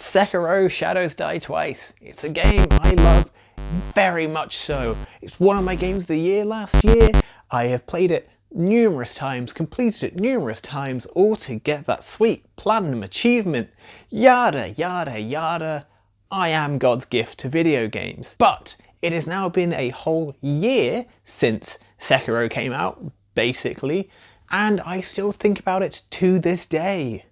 Sekiro Shadows Die Twice. It's a game I love very much so. It's one of my games of the year last year. I have played it numerous times, completed it numerous times, all to get that sweet platinum achievement. Yada yada yada. I am God's gift to video games. But it has now been a whole year since Sekiro came out, basically, and I still think about it to this day.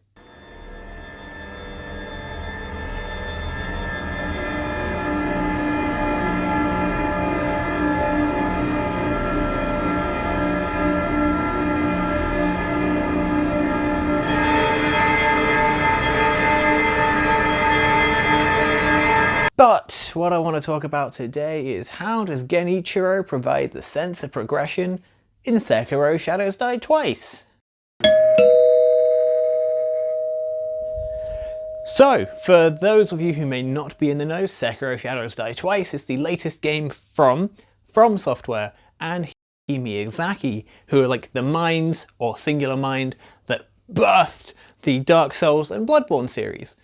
But what I want to talk about today is how does Genichiro provide the sense of progression in Sekiro Shadows Die Twice? So, for those of you who may not be in the know, Sekiro Shadows Die Twice is the latest game from Software and Miyazaki, who are like the minds, or singular mind, that birthed the Dark Souls and Bloodborne series.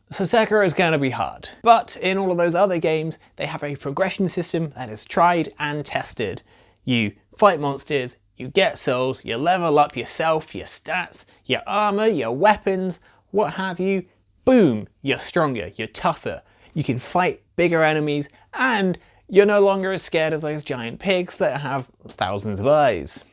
So Sekiro is going to be hard. But in all of those other games, they have a progression system that is tried and tested. You fight monsters, you get souls, you level up yourself, your stats, your armor, your weapons, what have you. Boom, you're stronger, you're tougher. You can fight bigger enemies, and you're no longer as scared of those giant pigs that have thousands of eyes.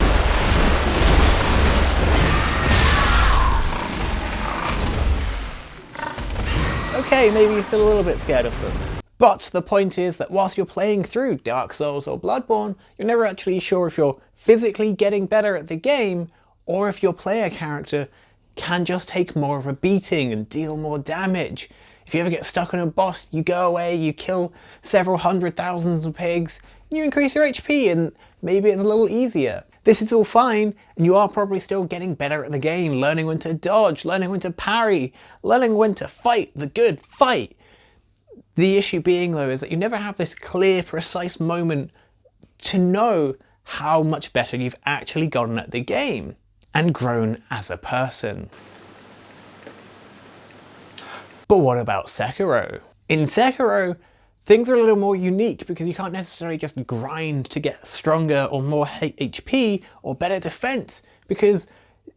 Okay, maybe you're still a little bit scared of them. But the point is that whilst you're playing through Dark Souls or Bloodborne, you're never actually sure if you're physically getting better at the game, or if your player character can just take more of a beating and deal more damage. If you ever get stuck on a boss, you go away, you kill several hundred thousands of pigs, and you increase your HP, and maybe it's a little easier. This is all fine, and you are probably still getting better at the game, learning when to dodge, learning when to parry, learning when to fight the good fight. The issue being, though, is that you never have this clear, precise moment to know how much better you've actually gotten at the game and grown as a person. But what about Sekiro? In Sekiro, things are a little more unique because you can't necessarily just grind to get stronger or more HP or better defense, because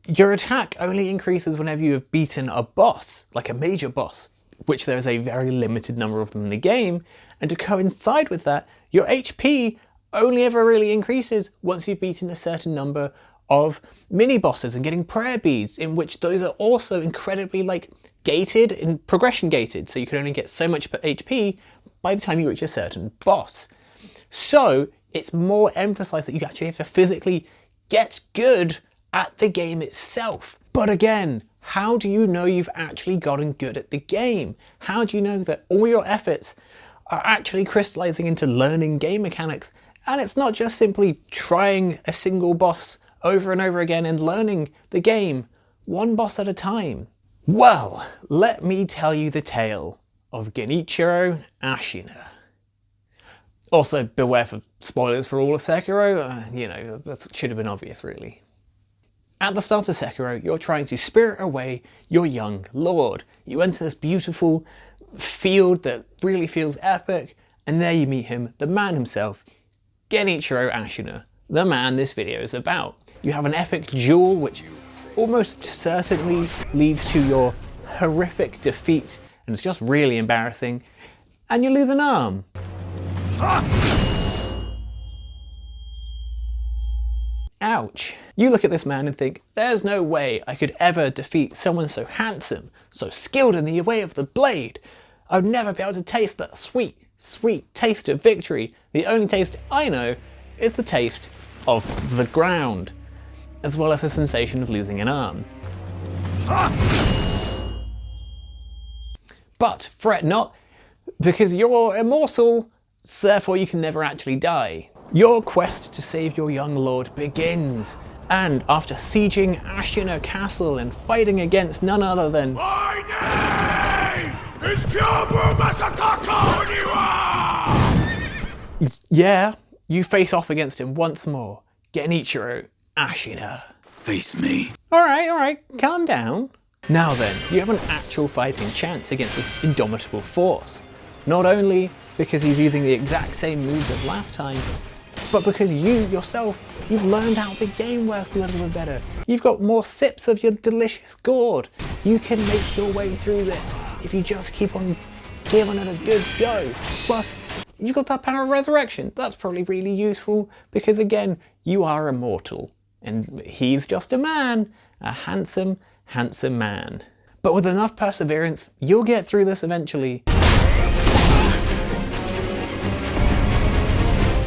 your attack only increases whenever you have beaten a boss, like a major boss, which there is a very limited number of them in the game, and to coincide with that, your HP only ever really increases once you've beaten a certain number of mini bosses and getting prayer beads, in which those are also incredibly gated and progression gated, so you can only get so much HP by the time you reach a certain boss. So it's more emphasized that you actually have to physically get good at the game itself. But again, how do you know you've actually gotten good at the game? How do you know that all your efforts are actually crystallizing into learning game mechanics, and it's not just simply trying a single boss over and over again and learning the game one boss at a time? Well, let me tell you the tale of Genichiro Ashina. Also, beware for spoilers for all of Sekiro. That should have been obvious, really. At the start of Sekiro, you're trying to spirit away your young lord. You enter this beautiful field that really feels epic, and there you meet him, the man himself, Genichiro Ashina, the man this video is about. You have an epic duel which almost certainly leads to your horrific defeat, and it's just really embarrassing, and you lose an arm. Ouch. You look at this man and think, there's no way I could ever defeat someone so handsome, so skilled in the way of the blade. I would never be able to taste that sweet, sweet taste of victory. The only taste I know is the taste of the ground, as well as the sensation of losing an arm. But fret not, because you're immortal, therefore you can never actually die. Your quest to save your young lord begins, and after sieging Ashina Castle and fighting against none other than... My name is Kyobu Masataka Oniwa! Yeah, you face off against him once more, Genichiro Ashina. Face me. Alright, calm down. Now then, you have an actual fighting chance against this indomitable force. Not only because he's using the exact same moves as last time, but because you yourself, you've learned how the game works a little bit better. You've got more sips of your delicious gourd. You can make your way through this if you just keep on giving it a good go. Plus, you've got that power of resurrection. That's probably really useful because again, you are immortal. And he's just a man, a handsome, handsome man. But with enough perseverance, you'll get through this eventually.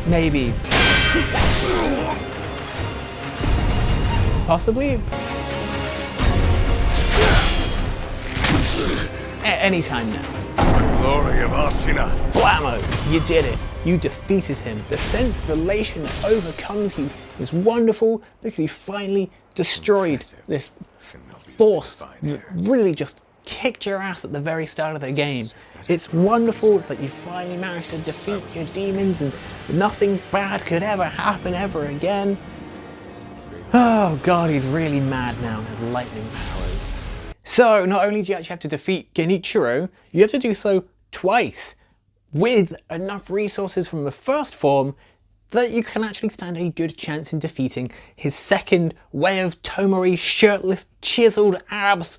Maybe. Possibly. Anytime now. Glory of Ashina. Blammo! You did it. You defeated him. The sense of elation that overcomes you is wonderful because you finally destroyed this force that really just kicked your ass at the very start of the game. It's wonderful that you finally managed to defeat your demons and nothing bad could ever happen ever again. Oh god, he's really mad now and has lightning powers. So, not only do you actually have to defeat Genichiro, you have to do so twice, with enough resources from the first form that you can actually stand a good chance in defeating his second Way of Tomori shirtless chiseled abs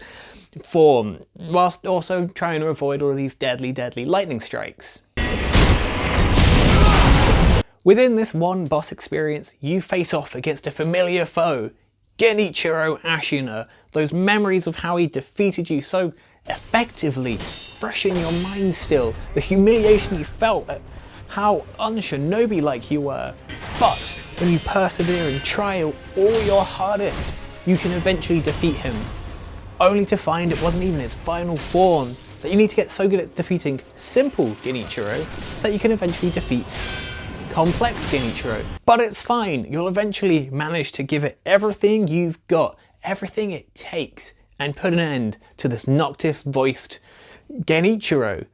form, whilst also trying to avoid all of these deadly lightning strikes. Within this one boss experience, you face off against a familiar foe, Genichiro Ashina. Those memories of how he defeated you so effectively, fresh in your mind still. The humiliation you felt at how un-shinobi-like you were. But when you persevere and try all your hardest, you can eventually defeat him. Only to find it wasn't even his final form, that you need to get so good at defeating simple Genichiro that you can eventually defeat complex Genichiro. But it's fine, you'll eventually manage to give it everything you've got, everything it takes, and put an end to this Noctis-voiced Genichiro.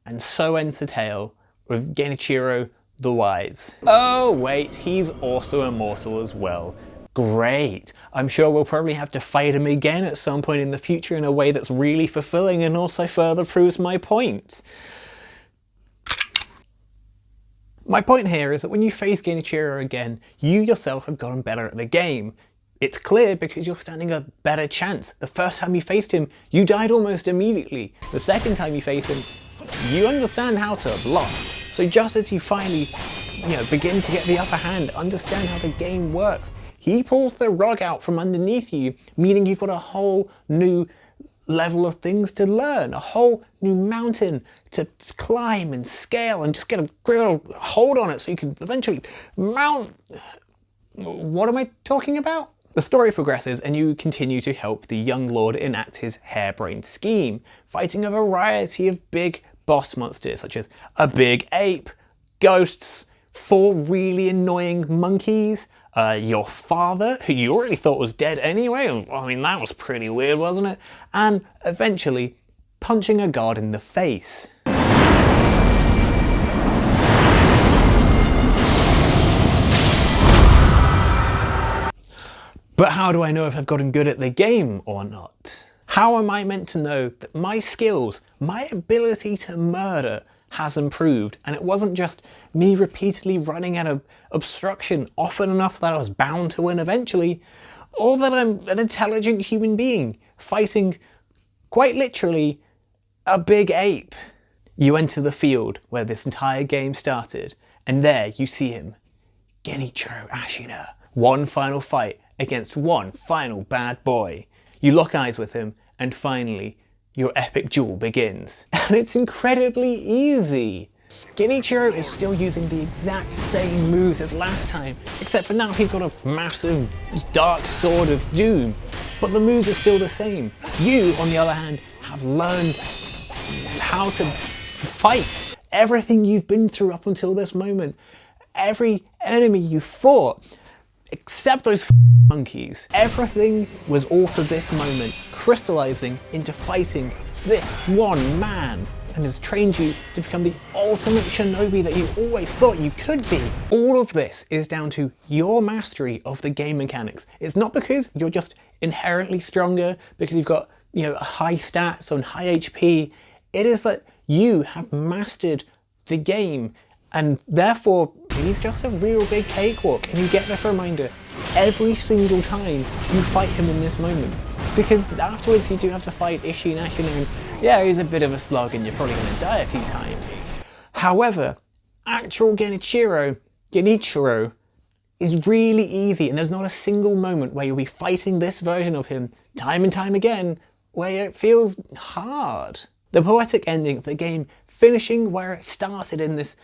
And so ends the tale with Genichiro the Wise. Oh wait, he's also immortal as well. Great. I'm sure we'll probably have to fight him again at some point in the future in a way that's really fulfilling and also further proves my point. My point here is that when you face Genichiro again, you yourself have gotten better at the game. It's clear because you're standing a better chance. The first time you faced him, you died almost immediately. The second time you face him, you understand how to block. So just as you finally, begin to get the upper hand, understand how the game works, he pulls the rug out from underneath you, meaning you've got a whole new level of things to learn, a whole new mountain to climb and scale and just get a real hold on it so you can eventually mount. What am I talking about? The story progresses and you continue to help the young lord enact his harebrained scheme, fighting a variety of big boss monsters such as a big ape, ghosts, 4 really annoying monkeys, your father, who you already thought was dead anyway, I mean that was pretty weird, wasn't it? And eventually punching a god in the face. But how do I know if I've gotten good at the game or not? How am I meant to know that my skills, my ability to murder has improved and it wasn't just me repeatedly running out of obstruction often enough that I was bound to win eventually, or that I'm an intelligent human being fighting, quite literally, a big ape? You enter the field where this entire game started and there you see him, Genichiro Ashina. One final fight against one final bad boy. You lock eyes with him, and finally, your epic duel begins. And it's incredibly easy. Genichiro is still using the exact same moves as last time, except for now he's got a massive dark sword of doom. But the moves are still the same. You, on the other hand, have learned how to fight. Everything you've been through up until this moment, every enemy you fought, except those monkeys. Everything was all for this moment, crystallizing into fighting this one man, and has trained you to become the ultimate shinobi that you always thought you could be. All of this is down to your mastery of the game mechanics. It's not because you're just inherently stronger, because you've got, high stats on high HP. It is that you have mastered the game, and therefore he's just a real big cakewalk, and you get this reminder every single time you fight him in this moment. Because afterwards you do have to fight Ashina, and yeah, he's a bit of a slug and you're probably going to die a few times. However, actual Genichiro is really easy, and there's not a single moment where you'll be fighting this version of him time and time again where it feels hard. The poetic ending of the game finishing where it started in this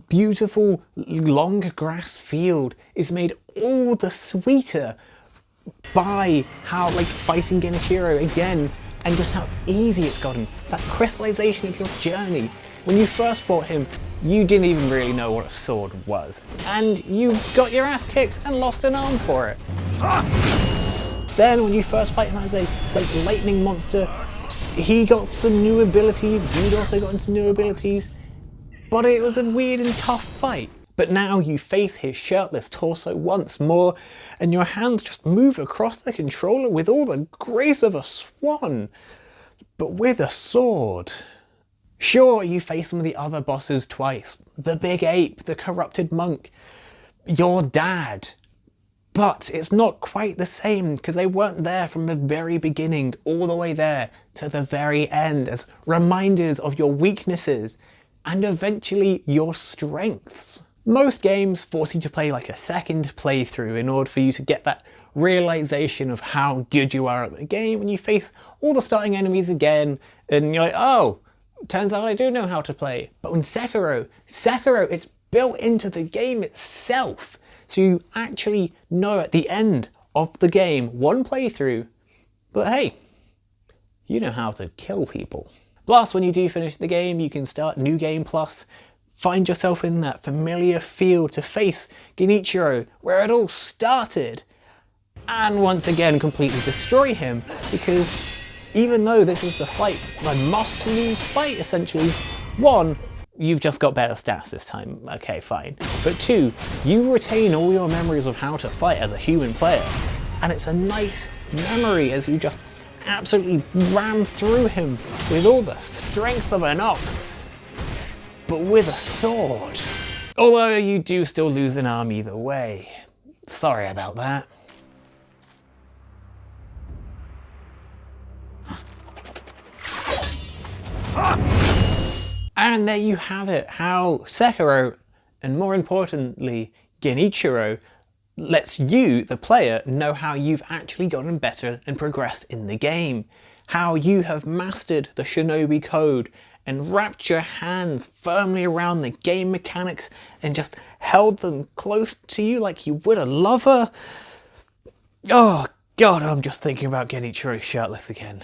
beautiful long grass field is made all the sweeter by how fighting Genichiro again, and just how easy it's gotten. That crystallization of your journey. When you first fought him, you didn't even really know what a sword was, and you got your ass kicked and lost an arm for it. Then when you first fight him as a lightning monster, he got some new abilities, you'd also gotten some new abilities, but it was a weird and tough fight. But now you face his shirtless torso once more, and your hands just move across the controller with all the grace of a swan, but with a sword. Sure, you face some of the other bosses twice, the big ape, the corrupted monk, your dad, but it's not quite the same because they weren't there from the very beginning all the way there to the very end as reminders of your weaknesses and eventually your strengths. Most games force you to play a second playthrough in order for you to get that realization of how good you are at the game, and you face all the starting enemies again and you're like, oh, turns out I do know how to play. But when Sekiro, it's built into the game itself. So you actually know at the end of the game, one playthrough, but hey, you know how to kill people. Plus, when you do finish the game, you can start New Game Plus, find yourself in that familiar field to face Genichiro, where it all started, and once again completely destroy him, because even though this is the fight, my must-lose fight essentially, one, you've just got better stats this time, okay fine, but two, you retain all your memories of how to fight as a human player, and it's a nice memory as you just absolutely ram through him with all the strength of an ox, but with a sword. Although you do still lose an arm either way. Sorry about that. And there you have it, how Sekiro, and more importantly, Genichiro, lets you, the player, know how you've actually gotten better and progressed in the game. How you have mastered the Shinobi Code and wrapped your hands firmly around the game mechanics and just held them close to you like you would a lover. Oh God, I'm just thinking about Genichiro shirtless again.